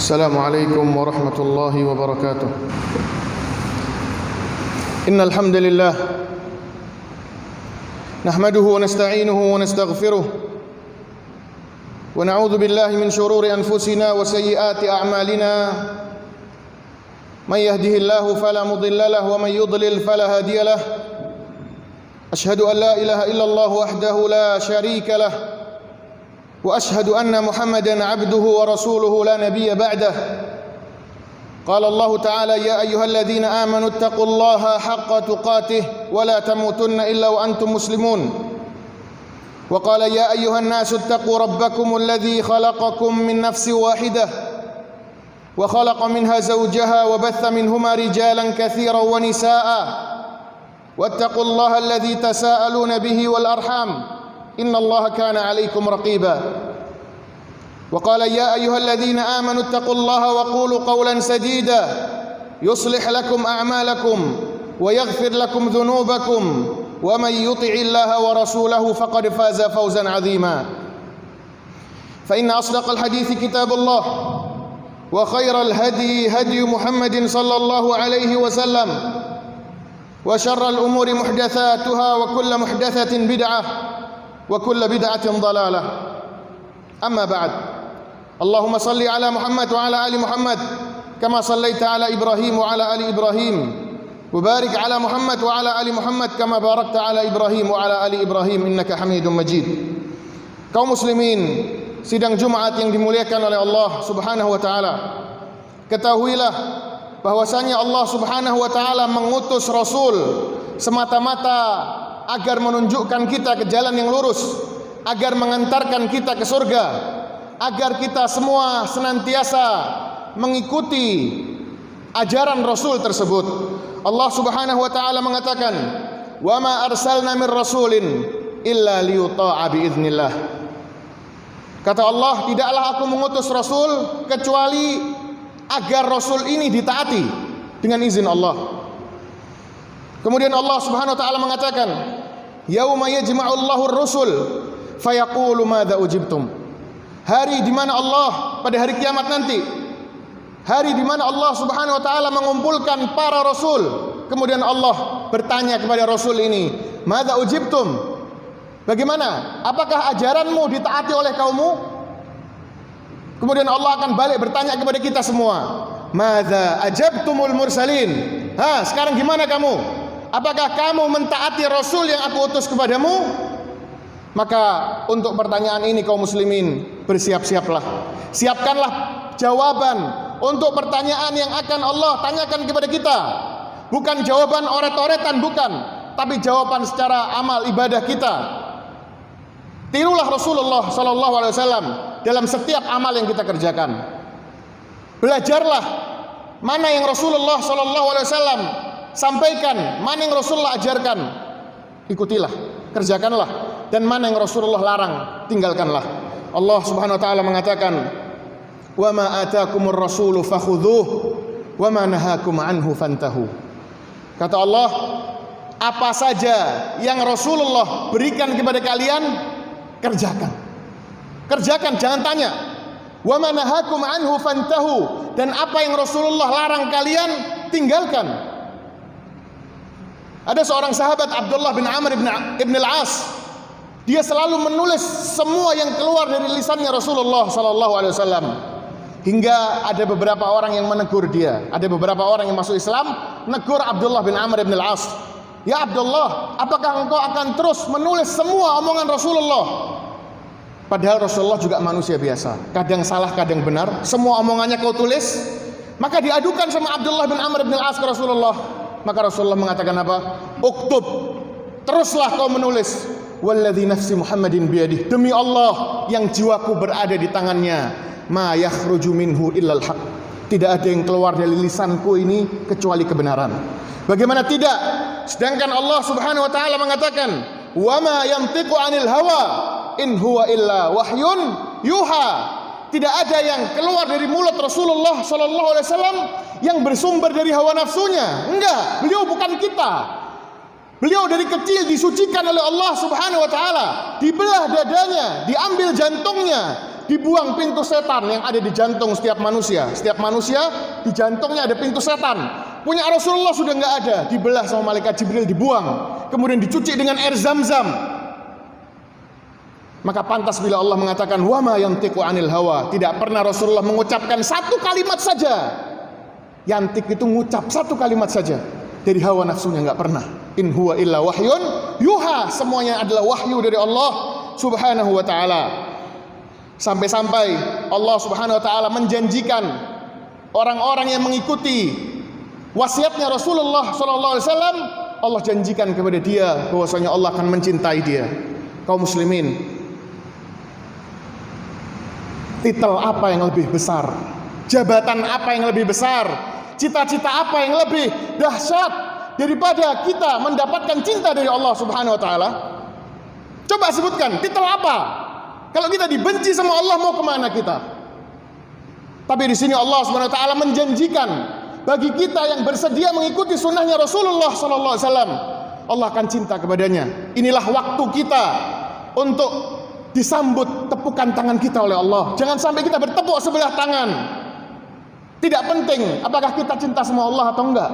السلام عليكم ورحمة الله وبركاته. إن الحمد لله نحمده ونستعينه ونستغفره ونعوذ بالله من شرور أنفسنا وسيئات أعمالنا. من يهده الله فلا مضل له ومن يضلل فلا هادي له. أشهد أن لا إله إلا الله وحده لا شريك له وأشهد أن محمدا عبده ورسوله لا نبي بعده. قال الله تعالى: يا أيها الذين آمنوا اتقوا الله حق تقاته ولا تموتن إلا وأنتم مسلمون. وقال: يا أيها الناس اتقوا ربكم الذي خلقكم من نفس واحدة وخلق منها زوجها وبث منهما رجالا كثيرا ونساء واتقوا الله الذي تساءلون به والأرحام إن الله كان عليكم رقيبا. وقال: يا أيها الذين آمنوا اتقوا الله وقولوا قولا سديدا يصلح لكم أعمالكم ويغفر لكم ذنوبكم ومن يطع الله ورسوله فقد فاز فوزا عظيما. فإن أصدق الحديث كتاب الله وخير الهدي هدي محمد صلى الله عليه وسلم وشر الأمور محدثاتها وكل محدثة بدعة وكل بدعة ضلالة. أما بعد، اللهم صل على محمد وعلى آل محمد كما صليت على إبراهيم وعلى آل إبراهيم وبارك على محمد وعلى آل محمد كما باركت على إبراهيم وعلى آل إبراهيم إنك حميد مجيد. Kaum muslimin, sidang Jumat yang dimuliakan oleh Allah Subhanahu wa taala. Ketahuilah bahwasanya Allah Subhanahu wa taala mengutus rasul semata-mata agar menunjukkan kita ke jalan yang lurus, agar mengantarkan kita ke surga, agar kita semua senantiasa mengikuti ajaran Rasul tersebut. Allah Subhanahu wa taala mengatakan, "Wa ma arsalna mir rasulin illa liyuta'a biiznillah." Kata Allah, tidaklah aku mengutus Rasul kecuali agar Rasul ini ditaati dengan izin Allah. Kemudian Allah Subhanahu wa taala mengatakan, "Yauma yajma'ullahu ar-rusul fayaqulu madza ujibtum." Hari di mana Allah pada hari kiamat nanti, hari di mana Allah Subhanahu wa taala mengumpulkan para rasul, kemudian Allah bertanya kepada rasul ini, "Madza ujibtum?" Bagaimana? Apakah ajaranmu ditaati oleh kaummu? Kemudian Allah akan balik bertanya kepada kita semua, "Madza ajabtumul mursalin?" Sekarang gimana kamu? Apakah kamu mentaati Rasul yang aku utus kepadamu? Maka untuk pertanyaan ini kaum muslimin, bersiap-siaplah. Siapkanlah jawaban untuk pertanyaan yang akan Allah tanyakan kepada kita. Bukan jawaban oret-oretan, bukan, tapi jawaban secara amal ibadah kita. Tirulah Rasulullah sallallahu alaihi wasallam dalam setiap amal yang kita kerjakan. Belajarlah mana yang Rasulullah sallallahu alaihi wasallam sampaikan, mana yang Rasulullah ajarkan, ikutilah, kerjakanlah, dan mana yang Rasulullah larang, tinggalkanlah. Allah Subhanahu wa taala mengatakan, "Wa ma ataakumur rasulu fakhudhuh wa ma nahakum anhu fantahu." Kata Allah, apa saja yang Rasulullah berikan kepada kalian, kerjakan. Kerjakan, jangan tanya. Wa ma nahakum anhu fantahu, dan apa yang Rasulullah larang kalian, tinggalkan. Ada seorang sahabat Abdullah bin Amr ibn al-As. Dia selalu menulis semua yang keluar dari lisannya Rasulullah sallallahu alaihi wasallam. Hingga ada beberapa orang yang menegur dia. Ada beberapa orang yang masuk Islam menegur Abdullah bin Amr ibn al-As. "Ya Abdullah, apakah engkau akan terus menulis semua omongan Rasulullah?" Padahal Rasulullah juga manusia biasa. Kadang salah, kadang benar. Semua omongannya kau tulis? Maka diadukan sama Abdullah bin Amr ibn al-As ke Rasulullah. Maka Rasulullah mengatakan apa? "Uktub, teruslah kau menulis. Walladzi nafsi Muhammadin biyadih, demi Allah yang jiwaku berada di tangannya, ma yakhruju minhu illal haq." Tidak ada yang keluar dari lisanku ini kecuali kebenaran. Bagaimana tidak? Sedangkan Allah Subhanahu wa taala mengatakan, "Wa ma yantiqu 'anil hawa in huwa illa wahyun yuha." Tidak ada yang keluar dari mulut Rasulullah sallallahu alaihi wasallam yang bersumber dari hawa nafsunya. Enggak, beliau bukan kita. Beliau dari kecil disucikan oleh Allah Subhanahu wa taala, dibelah dadanya, diambil jantungnya, dibuang pintu setan yang ada di jantung setiap manusia. Setiap manusia di jantungnya ada pintu setan. Punya Rasulullah sudah nggak ada, dibelah sama malaikat Jibril, dibuang, kemudian dicuci dengan air Zam-Zam. Maka pantas bila Allah mengatakan wa ma yantiqu anil hawa, tidak pernah Rasulullah mengucapkan satu kalimat saja. Yantik itu ngucap satu kalimat saja dari hawa nafsunya, nggak pernah. In huwa illa wahyun yuha, semuanya adalah wahyu dari Allah Subhanahu wa taala. Sampai-sampai Allah Subhanahu wa taala menjanjikan orang-orang yang mengikuti wasiatnya Rasulullah sallallahu alaihi wasallam, Allah janjikan kepada dia bahwasanya Allah akan mencintai dia. Kaum muslimin, titel apa yang lebih besar? Jabatan apa yang lebih besar? Cita-cita apa yang lebih dahsyat daripada kita mendapatkan cinta dari Allah Subhanahu wa taala? Coba sebutkan, titel apa? Kalau kita dibenci sama Allah, mau kemana kita? Tapi di sini Allah Subhanahu wa taala menjanjikan bagi kita yang bersedia mengikuti sunnahnya Rasulullah sallallahu alaihi wasallam, Allah akan cinta kepadanya. Inilah waktu kita untuk disambut tepukan tangan kita oleh Allah. Jangan sampai kita bertepuk sebelah tangan. Tidak penting apakah kita cinta sama Allah atau enggak.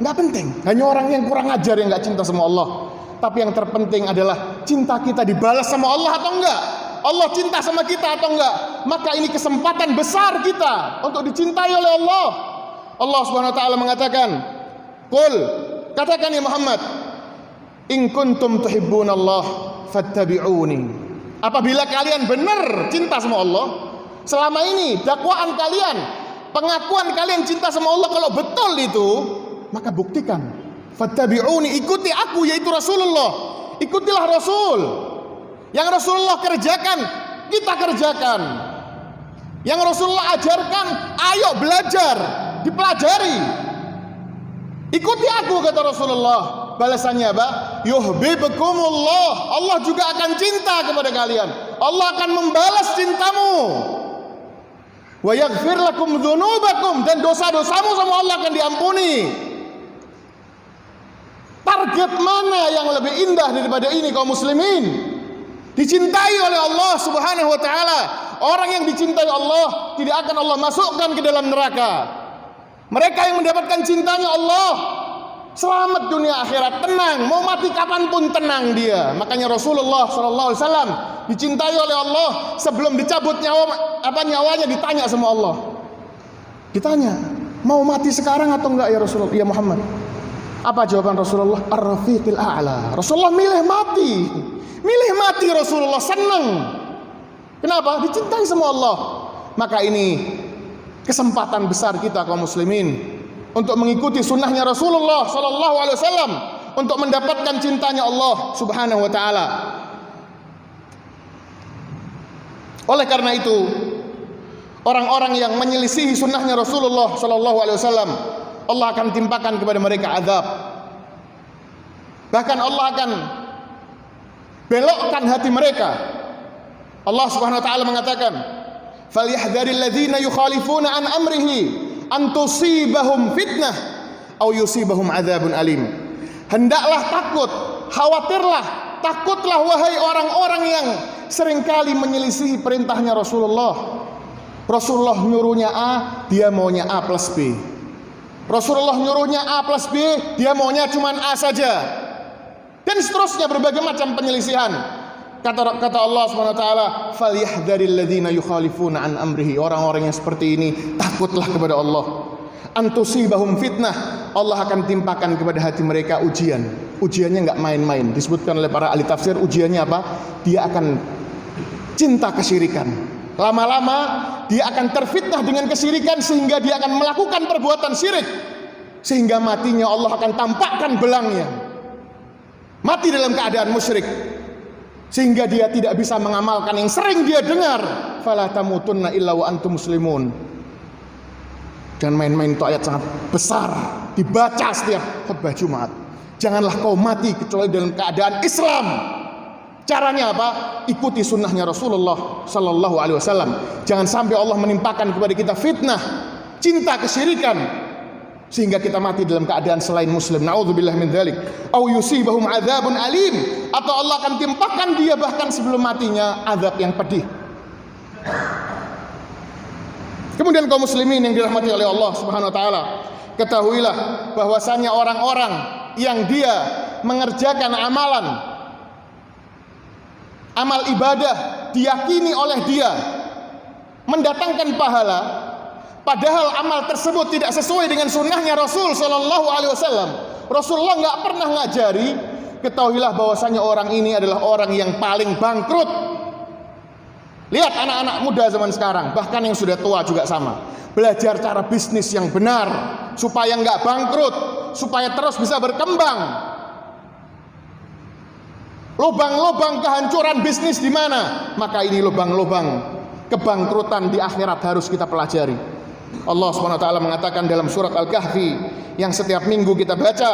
Enggak penting. Hanya orang yang kurang ajar yang enggak cinta sama Allah. Tapi yang terpenting adalah cinta kita dibalas sama Allah atau enggak. Allah cinta sama kita atau enggak. Maka ini kesempatan besar kita untuk dicintai oleh Allah. Allah Subhanahu wa taala mengatakan, "Qul," katakan ya Muhammad, "in kuntum tuhibbunallah fattabi'uni." Apabila kalian benar cinta sama Allah, selama ini dakwaan kalian, pengakuan kalian cinta sama Allah kalau betul itu, maka buktikan. Fattabi'uni, ikuti aku yaitu Rasulullah. Ikutilah Rasul. Yang Rasulullah kerjakan, kita kerjakan. Yang Rasulullah ajarkan, ayo belajar, dipelajari. Ikuti aku, kata Rasulullah. Balasannya apa? Yuhibbukumullah. Allah juga akan cinta kepada kalian. Allah akan membalas cintamu. Wa yaghfir lakum dzunubakum, dan dosa-dosamu sama Allah akan diampuni. Target mana yang lebih indah daripada ini, kaum muslimin? Dicintai oleh Allah Subhanahu wa taala. Orang yang dicintai Allah tidak akan Allah masukkan ke dalam neraka. Mereka yang mendapatkan cintanya Allah selamat dunia akhirat, tenang, mau mati kapanpun tenang dia. Makanya Rasulullah sallallahu alaihi wasallam dicintai oleh Allah. Sebelum dicabut nyawanya ditanya sama Allah. Ditanya, mau mati sekarang atau enggak ya Rasulullah, ya Muhammad? Apa jawaban Rasulullah? Ar-rafiqil a'la. Rasulullah milih mati. Milih mati Rasulullah, senang. Kenapa? Dicintai sama Allah. Maka ini kesempatan besar kita kaum muslimin untuk mengikuti sunnahnya Rasulullah sallallahu alaihi wasallam, untuk mendapatkan cintanya Allah Subhanahu wa taala. Oleh karena itu, orang-orang yang menyelisihi sunnahnya Rasulullah sallallahu alaihi wasallam, Allah akan timpakan kepada mereka azab. Bahkan Allah akan belokkan hati mereka. Allah Subhanahu wa taala mengatakan, "Falyahdharil ladzina yukhalifuna an amrihi an tusibahum fitnah aw yusibahum adzabun alim." Hendaklah takut, khawatirlah, takutlah wahai orang-orang yang seringkali menyelisihi perintahnya Rasulullah. Rasulullah nyuruhnya A, dia maunya A plus B. Rasulullah nyuruhnya A plus B, dia maunya cuman A saja. Dan seterusnya berbagai macam penyelisihan. Kata Allah Subhanahu wa taala, "Falyahdharil ladzina yukhalifuna an amrihi." Orang-orang yang seperti ini takutlah kepada Allah. Antusibahum fitnah, Allah akan timpakan kepada hati mereka ujian. Ujiannya enggak main-main. Disebutkan oleh para ahli tafsir, ujiannya apa? Dia akan cinta kesyirikan. Lama-lama dia akan terfitnah dengan kesyirikan sehingga dia akan melakukan perbuatan syirik. Sehingga matinya Allah akan tampakkan belangnya. Mati dalam keadaan musyrik, sehingga dia tidak bisa mengamalkan yang sering dia dengar, fala tamutunna illa wa antum muslimun. Jangan main-main, itu ayat sangat besar, dibaca setiap khutbah Jumat. Janganlah kau mati kecuali dalam keadaan Islam. Caranya apa? Ikuti sunnahnya Rasulullah sallallahu alaihi wasallam. Jangan sampai Allah menimpakan kepada kita fitnah, cinta kesyirikan, sehingga kita mati dalam keadaan selain muslim. Na'udzubillah min dzalik. Au yusibahum adzabun alim, atau Allah akan timpakan dia bahkan sebelum matinya azab yang pedih. Kemudian kaum muslimin yang dirahmati oleh Allah Subhanahu wa taala, ketahuilah bahwasanya orang-orang yang dia mengerjakan amal ibadah diyakini oleh dia mendatangkan pahala, padahal amal tersebut tidak sesuai dengan sunnahnya Rasul Shallallahu Alaihi Wasallam. Rasulullah nggak pernah ngajari. Ketahuilah bahwasanya orang ini adalah orang yang paling bangkrut. Lihat anak-anak muda zaman sekarang, bahkan yang sudah tua juga sama. Belajar cara bisnis yang benar supaya nggak bangkrut, supaya terus bisa berkembang. Lubang-lubang kehancuran bisnis di mana? Maka ini lubang-lubang kebangkrutan di akhirat harus kita pelajari. Allah Subhanahu wa taala mengatakan dalam surat Al-Kahfi yang setiap minggu kita baca,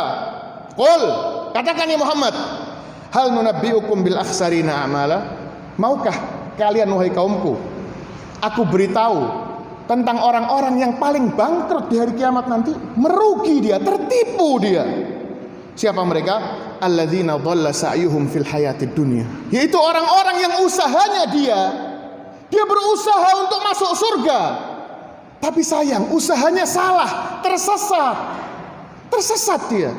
"Qul," katakan ya Muhammad, "hal nunabbiukum bil akhsarina a'mala?" Maukah kalian wahai kaumku, aku beritahu tentang orang-orang yang paling bangkrut di hari kiamat nanti? Merugi dia, tertipu dia. Siapa mereka? Alladzina dhalla sa'yuhum fil hayatid dunya. Yaitu orang-orang yang usahanya dia berusaha untuk masuk surga. Tapi sayang, usahanya salah, tersesat dia.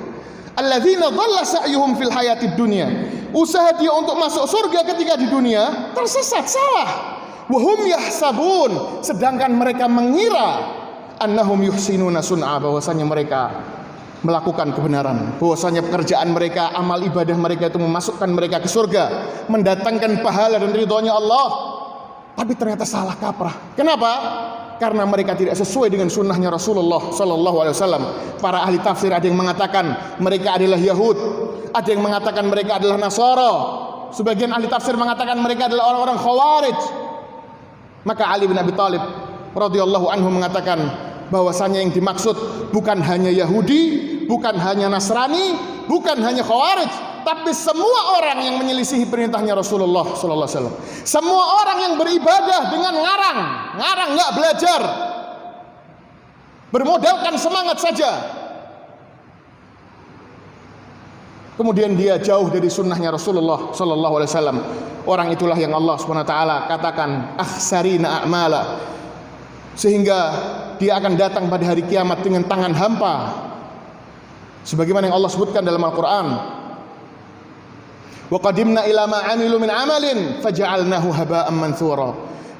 Alladzina dhalla sa'yuhum fil hayatid dunya. Usaha dia untuk masuk surga ketika di dunia tersesat, salah. Wa hum yahsabun, sedangkan mereka mengira annahum yuhsinuna sun'a, bahwasanya mereka melakukan kebenaran, bahwasanya pekerjaan mereka, amal ibadah mereka itu memasukkan mereka ke surga, mendatangkan pahala dan ridhonya Allah. Tapi ternyata salah kaprah. Kenapa? Karena mereka tidak sesuai dengan sunnahnya Rasulullah Sallallahu Alaihi Wasallam. Para ahli tafsir ada yang mengatakan mereka adalah Yahud, ada yang mengatakan mereka adalah Nasara, sebagian ahli tafsir mengatakan mereka adalah orang-orang Khawarij. Maka Ali bin Abi Thalib radhiyallahu anhu mengatakan bahwasanya yang dimaksud bukan hanya Yahudi, bukan hanya Nasrani, bukan hanya Khawarij, tapi semua orang yang menyelisihi perintahnya Rasulullah sallallahu alaihi wasallam. Semua orang yang beribadah dengan ngarang nggak belajar, bermodalkan semangat saja, kemudian dia jauh dari sunnahnya Rasulullah sallallahu alaihi wasallam. Orang itulah yang Allah Subhanahu wa taala katakan akhsarina a'mala, sehingga dia akan datang pada hari kiamat dengan tangan hampa, sebagaimana yang Allah sebutkan dalam Al-Qur'an, wa qadimna ila ma 'amilu min 'amalin faja'alnahu haba'an manthura.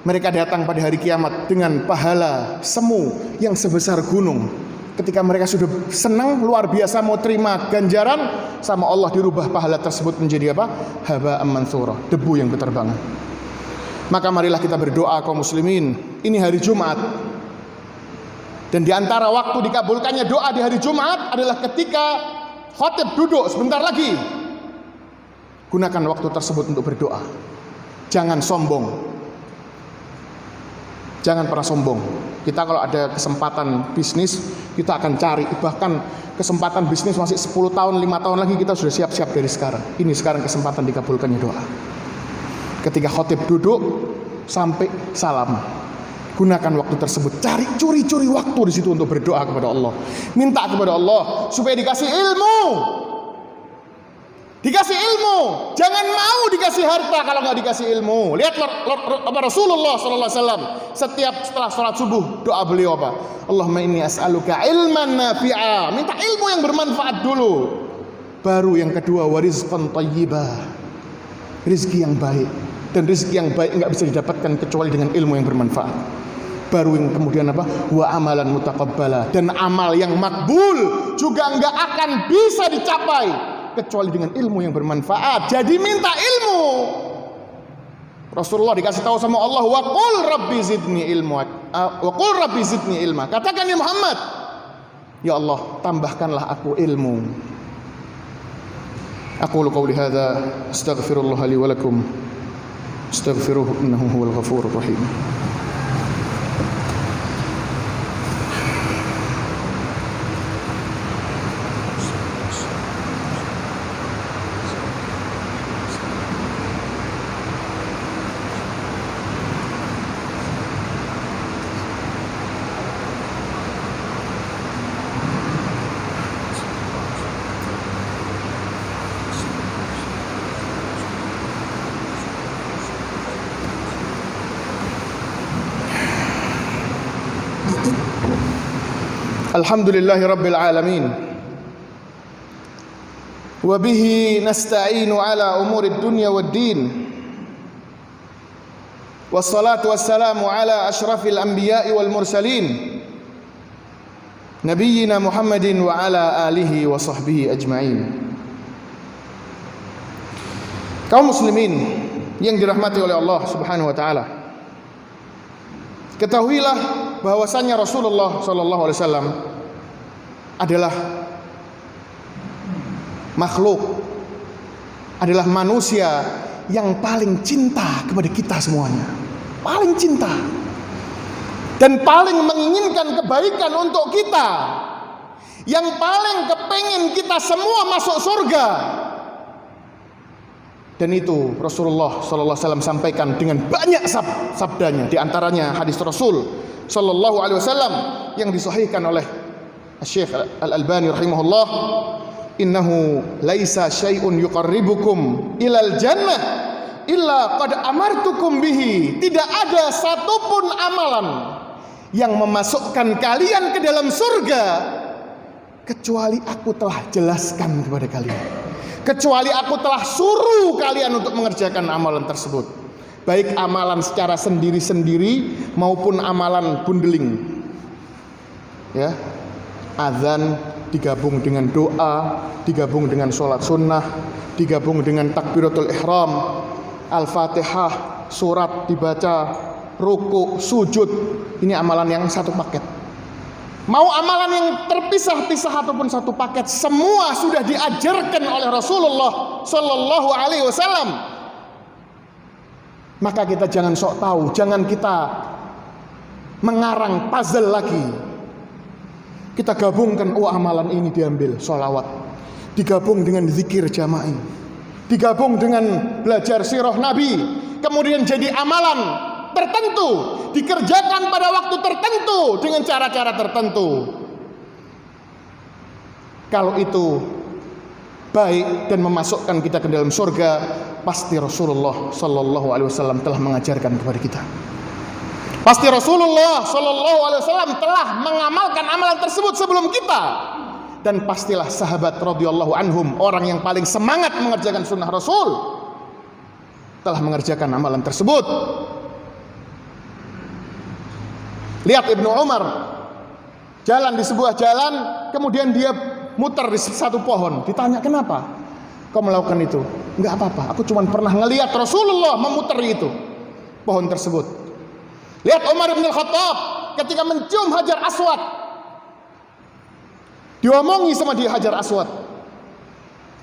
Mereka datang pada hari kiamat dengan pahala semu yang sebesar gunung. Ketika mereka sudah senang luar biasa mau terima ganjaran sama Allah, dirubah pahala tersebut menjadi apa? Haba'an manthura, debu yang berterbangan. Maka marilah kita berdoa kaum muslimin. Ini hari Jumat, dan di antara waktu dikabulkannya doa di hari Jumat adalah ketika khatib duduk sebentar lagi. Gunakan waktu tersebut untuk berdoa. Jangan sombong. Jangan pernah sombong. Kita kalau ada kesempatan bisnis, kita akan cari. Bahkan kesempatan bisnis masih 10 tahun, 5 tahun lagi, kita sudah siap-siap dari sekarang. Ini sekarang kesempatan dikabulkannya doa. Ketika khatib duduk sampai salam, gunakan waktu tersebut, curi waktu di situ untuk berdoa kepada Allah. Minta kepada Allah supaya dikasih ilmu. Dikasih ilmu, jangan mau dikasih harta kalau nggak dikasih ilmu. Lihat Rasulullah Sallallahu Alaihi Wasallam setiap setelah sholat subuh doa beliau apa? Allahumma inni as'aluka ilman nafi'a, minta ilmu yang bermanfaat dulu. Baru yang kedua warizqan thayyibah, rizki yang baik. Dan rizki yang baik nggak bisa didapatkan kecuali dengan ilmu yang bermanfaat. Baru yang kemudian apa? Wa amalan mutaqabbala, dan amal yang makbul juga nggak akan bisa dicapai kecuali dengan ilmu yang bermanfaat. Jadi minta ilmu. Rasulullah dikasih tahu sama Allah, wa qul rabbi zidni ilma, wa qul rabbi zidni ilma. Katakan ya Muhammad, ya Allah, tambahkanlah aku ilmu. Aqulu qawli hadza astaghfirullah li wa lakum. Astaghfiruhu innahu huwal ghafurur rahim. Alhamdulillahi Rabbil Alamin. Wabihi nasta'inu ala umurid dunya wad din. Wassalatu wassalamu ala ashrafil anbiya'i wal mursalin, Nabiyyina Muhammadin wa ala alihi wa sahbihi ajma'in. Kaum muslimin yang dirahmati oleh Allah Subhanahu wa taala, ketahuilah bahwasannya Rasulullah sallallahu alaihi wasallam adalah makhluk, adalah manusia yang paling cinta kepada kita semuanya, paling cinta dan paling menginginkan kebaikan untuk kita, yang paling kepengen kita semua masuk surga. Dan itu Rasulullah sallallahu alaihi wasallam sampaikan dengan banyak sabdanya, di antaranya hadis Rasul sallallahu alaihi wasallam yang disahihkan oleh Syekh Al-Albani rahimahullah, innahu laisa syai'un yuqarribukum ilal jannah illa qad amartukum bihi. Tidak ada satupun amalan yang memasukkan kalian ke dalam surga kecuali aku telah jelaskan kepada kalian, kecuali aku telah suruh kalian untuk mengerjakan amalan tersebut, baik amalan secara sendiri-sendiri maupun amalan bundeling, ya, azan digabung dengan doa, digabung dengan sholat sunnah, digabung dengan takbiratul ihram, al-fatihah, surat dibaca, ruku, sujud. Ini amalan yang satu paket. Mau amalan yang terpisah-pisah ataupun satu paket, semua sudah diajarkan oleh Rasulullah sallallahu alaihi wasallam. Maka kita jangan sok tahu, jangan kita mengarang puzzle lagi. Kita gabungkan, oh amalan ini diambil sholawat, digabung dengan zikir jama'i, digabung dengan belajar sirah Nabi, kemudian jadi amalan tertentu, dikerjakan pada waktu tertentu dengan cara-cara tertentu. Kalau itu baik dan memasukkan kita ke dalam surga, pasti Rasulullah sallallahu alaihi wasallam telah mengajarkan kepada kita. Pasti Rasulullah sallallahu alaihi wasallam telah mengamalkan amalan tersebut sebelum kita. Dan pastilah sahabat radhiyallahu anhum, orang yang paling semangat mengerjakan sunnah Rasul, telah mengerjakan amalan tersebut. Lihat Ibnu Umar jalan di sebuah jalan, kemudian dia muter di satu pohon. Ditanya, kenapa kau melakukan itu? Enggak apa-apa, aku cuma pernah ngelihat Rasulullah memuteri itu, pohon tersebut. Lihat Umar bin Khattab ketika mencium Hajar Aswad, diomongi sama dia Hajar Aswad,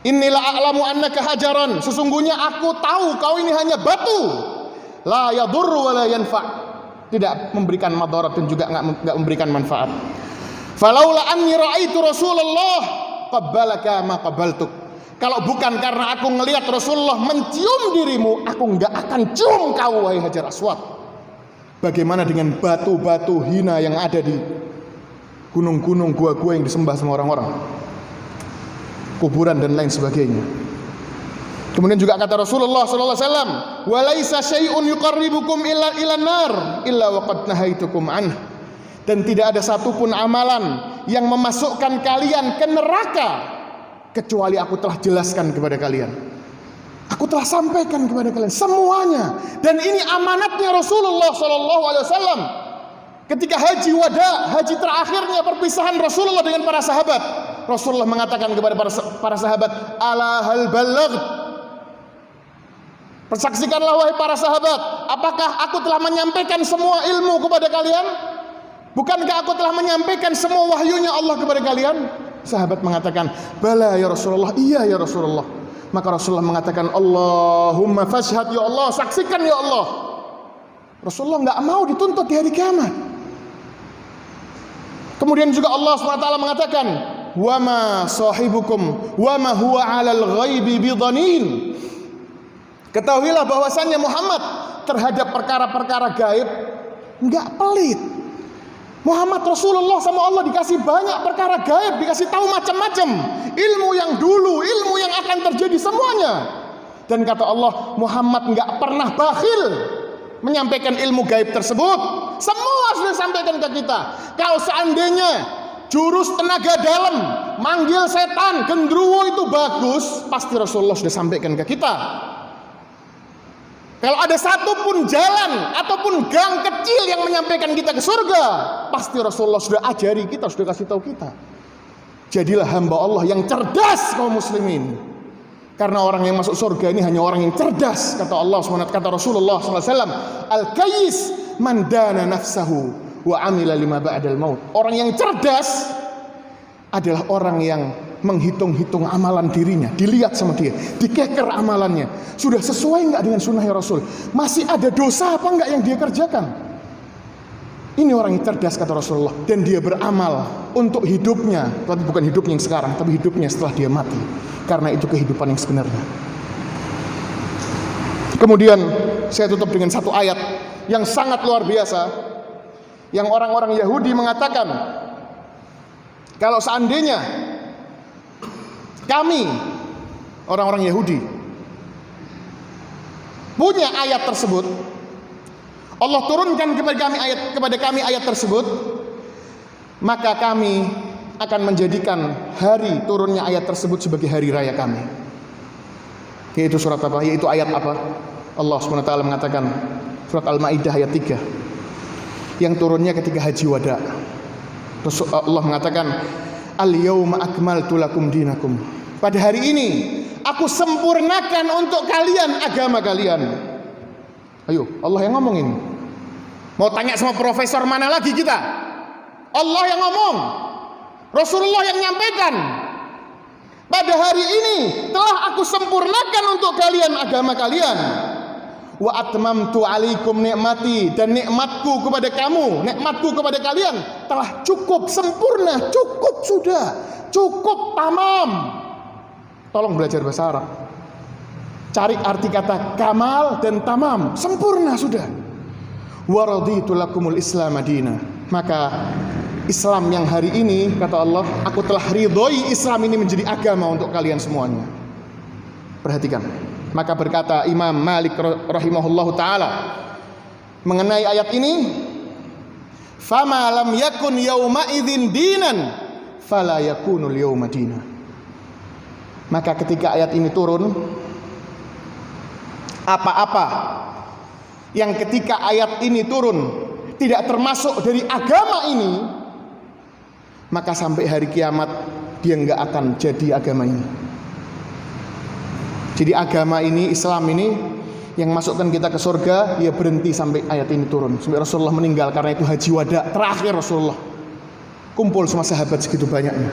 Innila a'lamu annaka hajaran, sesungguhnya aku tahu kau ini hanya batu, la yadurru wa la yanfa', tidak memberikan madarat dan juga enggak memberikan manfaat. Falaula anni ra'aitu Rasulullah qabbalaka ma qabbaltuk, kalau bukan karena aku ngelihat Rasulullah mencium dirimu, aku enggak akan cium kau wahai Hajar Aswad. Bagaimana dengan batu-batu hina yang ada di gunung-gunung, gua-gua yang disembah sama orang-orang, kuburan dan lain sebagainya. Kemudian juga kata Rasulullah sallallahu alaihi wasallam, "Wa laisa syai'un yuqarribukum illa ilan nar illa wa qad nahaitukum anhu." Dan tidak ada satupun amalan yang memasukkan kalian ke neraka kecuali aku telah jelaskan kepada kalian. Aku telah sampaikan kepada kalian semuanya. Dan ini amanatnya Rasulullah sallallahu alaihi wasallam. Ketika haji wada, haji terakhirnya perpisahan Rasulullah dengan para sahabat, Rasulullah mengatakan kepada para sahabat, "Ala hal balagh?" Persaksikanlah wahai para sahabat, apakah aku telah menyampaikan semua ilmu kepada kalian? Bukankah aku telah menyampaikan semua wahyunya Allah kepada kalian? Sahabat mengatakan, "Bala ya Rasulullah." Iya ya Rasulullah. Maka Rasulullah mengatakan, "Allahumma fashhad ya Allah, saksikan ya Allah." Rasulullah enggak mau dituntut di hari kiamat. Kemudian juga Allah SWT mengatakan, "Wa ma sahibukum wa ma huwa 'alal ghaibi bidhanin." Ketahuilah bahwasannya Muhammad terhadap perkara-perkara gaib enggak pelit. Muhammad Rasulullah sama Allah dikasih banyak perkara gaib, dikasih tahu macam-macam ilmu yang dulu, ilmu yang akan terjadi semuanya. Dan kata Allah, Muhammad enggak pernah bakhil menyampaikan ilmu gaib tersebut. Semua sudah disampaikan ke kita. Kalau seandainya jurus tenaga dalam, manggil setan, gendruwo itu bagus, pasti Rasulullah sudah sampaikan ke kita. Kalau ada satupun jalan ataupun gang kecil yang menyampaikan kita ke surga, pasti Rasulullah sudah ajari kita, sudah kasih tahu kita. Jadilah hamba Allah yang cerdas kaum muslimin. Karena orang yang masuk surga ini hanya orang yang cerdas, kata Allah SWT, kata Rasulullah SAW, al-kayyis man dana nafsahu wa amila lima ba'dal maut. Orang yang cerdas adalah orang yang menghitung-hitung amalan dirinya, dilihat sama dia, dikeker amalannya, sudah sesuai nggak dengan sunnah Rasul, masih ada dosa apa nggak yang dia kerjakan. Ini orang yang cerdas, kata Rasulullah, dan dia beramal untuk hidupnya, tapi bukan hidupnya yang sekarang, tapi hidupnya setelah dia mati, karena itu kehidupan yang sebenarnya. Kemudian saya tutup dengan satu ayat yang sangat luar biasa, yang orang-orang Yahudi mengatakan, kalau seandainya kami, orang-orang Yahudi, punya ayat tersebut, Allah turunkan kepada kami ayat tersebut, maka kami akan menjadikan hari turunnya ayat tersebut sebagai hari raya kami. Yaitu surat apa? Yaitu ayat apa? Allah SWT mengatakan, surat Al-Maidah ayat 3, yang turunnya ketika haji wada. Allah mengatakan, al-yawma akmaltu lakum dinakum. Pada hari ini aku sempurnakan untuk kalian agama kalian. Ayo, Allah yang ngomongin. Mau tanya sama profesor mana lagi kita? Allah yang ngomong, Rasulullah yang nyampaikan. Pada hari ini telah aku sempurnakan untuk kalian agama kalian. Wa atmamtu alaikum nikmati, dan nikmatku kepada kamu, nikmatku kepada kalian telah cukup sempurna, cukup sudah, cukup tamam. Tolong belajar bahasa Arab. Cari arti kata kamal dan tamam, sempurna sudah. Wa raditu lakumul Islam madina. Maka Islam yang hari ini, kata Allah, aku telah ridhoi Islam ini menjadi agama untuk kalian semuanya. Perhatikan. Maka berkata Imam Malik rahimahullahu taala mengenai ayat ini, fama lam yakun yauma idzin dinan fala yakunul yauma dina. Maka ketika ayat ini turun, apa-apa yang ketika ayat ini turun tidak termasuk dari agama ini, maka sampai hari kiamat dia nggak akan jadi agama ini. Jadi agama ini, Islam ini, yang masukkan kita ke surga, ya berhenti sampai ayat ini turun, sampai Rasulullah meninggal. Karena itu haji wada terakhir Rasulullah kumpul sama sahabat segitu banyaknya.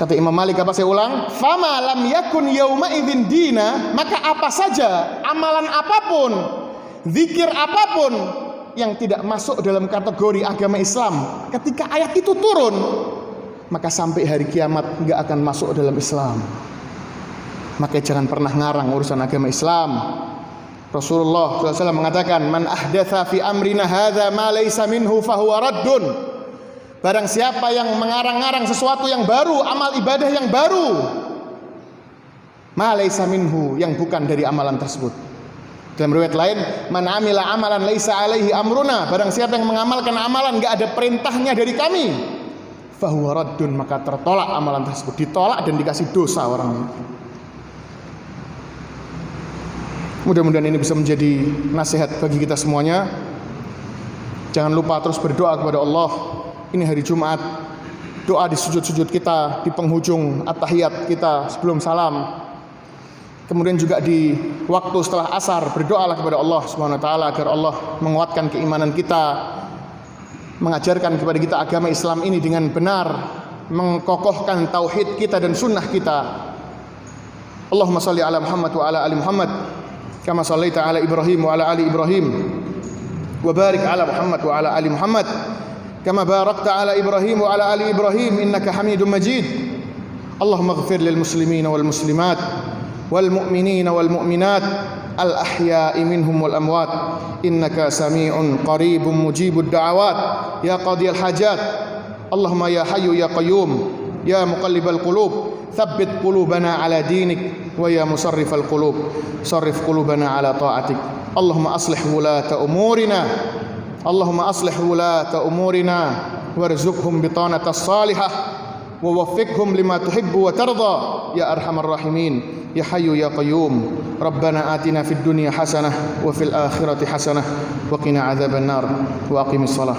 Kata Imam Malik, apa saya ulang? Fama lam yakun yauma idzin dina, maka apa saja, amalan apapun, zikir apapun yang tidak masuk dalam kategori agama Islam, ketika ayat itu turun, maka sampai hari kiamat nggak akan masuk dalam Islam. Maka jangan pernah ngarang urusan agama Islam. Rasulullah SAW mengatakan, man ahdatha fi amrina hadza ma laysa minhu fahuwa raddun. Barang siapa yang mengarang-arang sesuatu yang baru, amal ibadah yang baru, ma laysa minhu, yang bukan dari amalan tersebut. Dalam riwayat lain, man amila amalan laisa alaihi amruna, barang siapa yang mengamalkan amalan enggak ada perintahnya dari kami, fahuwa raddun, maka tertolak amalan tersebut, ditolak dan dikasih dosa orangnya. Mudah-mudahan ini bisa menjadi nasihat bagi kita semuanya. Jangan lupa terus berdoa kepada Allah. Ini hari Jumat, doa di sujud-sujud kita, di penghujung at-tahiyat kita sebelum salam. Kemudian juga di waktu setelah asar, berdoalah kepada Allah Subhanahu wa taala agar Allah menguatkan keimanan kita, mengajarkan kepada kita agama Islam ini dengan benar, mengkokohkan tauhid kita dan sunnah kita. Allahumma shalli ala Muhammad wa ala ali Muhammad kama shallaita ala Ibrahim wa ala ali Ibrahim, wa barik ala Muhammad wa ala ali Muhammad kama barakta ala Ibrahim wa ala ali Ibrahim innaka Hamidum Majid. Allahumma ighfir lil muslimina wal muslimat wal mu'minina wal mu'minat al ahya'i minhum wal amwat innaka sami'un qaribun mujibud da'awat ya qadiyal hajat. Allahumma ya hayyu ya qayyum ya muqallibal qulub thabbit qulubana ala dinik wa ya musarrifal qulub sarrif qulubana ala ta'atik. Allahumma aslih wulata umurina, Allahumma aslih wulata umurina warzuqhum bitanatas salihah wa waffiqhum lima tuhibbu wa tarda ya arhamar rahimin ya hayyu ya qayyum. Rabbana atina fid dunya hasanah wa fil akhirati hasanah wa qina adzabannar wa aqimis shalah.